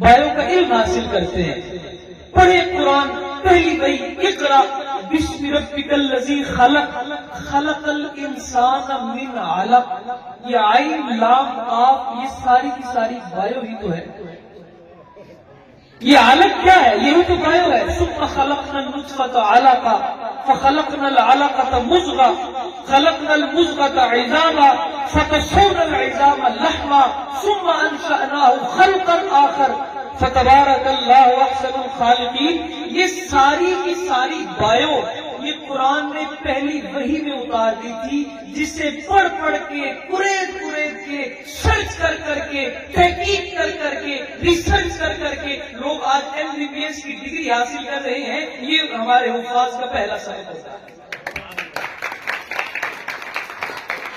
بایوں کا علم حاصل کرتے ہیں. پڑھے قرآن، پہلی وحی اقرا بسم ربک الذی خلق خلق الانسان من علق. یہ عین لام قاف یہ ساری کی ساری بایو ہی تو ہے. یہ علق کیا ہے؟ یہ تو بایو ہے. ثم خلقنا النطفة علقا فخلقنا العلقة مضغة خلقنا المضغة عظاما فكسونا العظام لحما ثم انشأناه خلقا آخر فتبارک اللہ احسن الخالقین. یہ ساری کی ساری بایو یہ قرآن نے پہلی وحی میں اتار دی تھی، جسے پڑھ پڑھ کے قرید کے سرچ کر کے تحقیق کر کے ریسرچ کر کے لوگ آج MBBS کی ڈگری حاصل کر رہے ہیں. یہ ہمارے حفاظ کا پہلا سبق ہوتا ہے.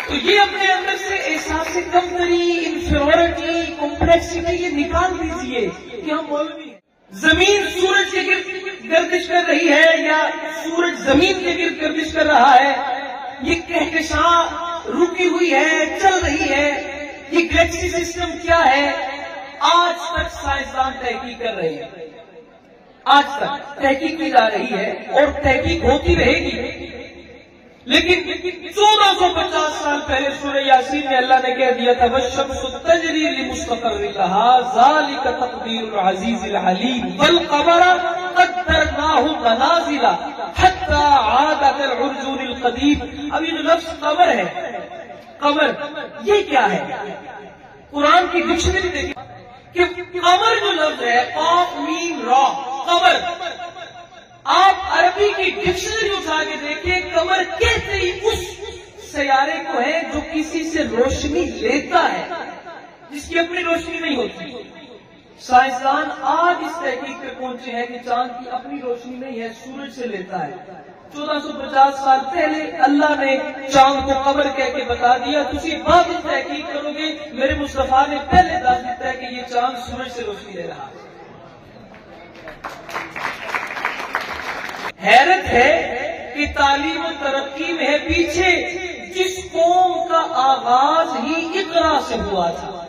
تو یہ اپنے اندر سے احساس کمتری، انفیریورٹی، کمپلیکسٹی یہ نکال دیجئے کہ ہم مولوی ہیں. زمین سورج کے گرد گردش کر رہی ہے یا سورج زمین کے گرد گردش کر رہا ہے، یہ کہکشاں رکی ہوئی ہے، چل رہی ہے، یہ گلیکسی سسٹم کیا ہے، آج تک سائنسدان تحقیق کر رہے ہیں. آج تک تحقیق کی جا رہی ہے اور تحقیق ہوتی رہے گی. لیکن 1450 سال پہلے سورہ یاسین میں اللہ نے کہہ دیا تھا وَالشَّمْسُ تَجْرِي لِمُسْتَقَرٍّ لَهَا ذَلِكَ تَقْدِيرُ الْعَزِيزِ الْعَلِيمِ وَالْقَمَرَ قَدَّرْنَاهُ مَنَازِلَ حَتَّى عَادَ كَالْعُرْجُونِ الْقَدِيمِ. اب یہ جو لفظ قمر ہے، قمر یہ کیا ہے؟ قرآن کی ڈکشنری دیکھیں کہ قمر جو لفظ ہے قاف میم را قمر، آپ عربی کی ڈکشنری اٹھا کے دیکھیں، قمر کہتے ہی اس سیارے کو ہے جو کسی سے روشنی لیتا ہے، جس کی اپنی روشنی نہیں ہوتی. سائنسدان آج اس تحقیق پہ پہنچے ہیں کہ چاند کی اپنی روشنی نہیں ہے، سورج سے لیتا ہے. 1450 سال پہلے اللہ نے چاند کو قمر کہہ کے بتا دیا. تسی بعد میں تحقیق کرو گے، میرے مصطفیٰ نے پہلے دس دیتا ہے کہ یہ چاند سورج سے روشنی لے رہا ہے. حیرت ہے کہ تعلیم و ترقی میں ہے پیچھے، جس قوم کا آغاز ہی اقرا سے ہوا تھا.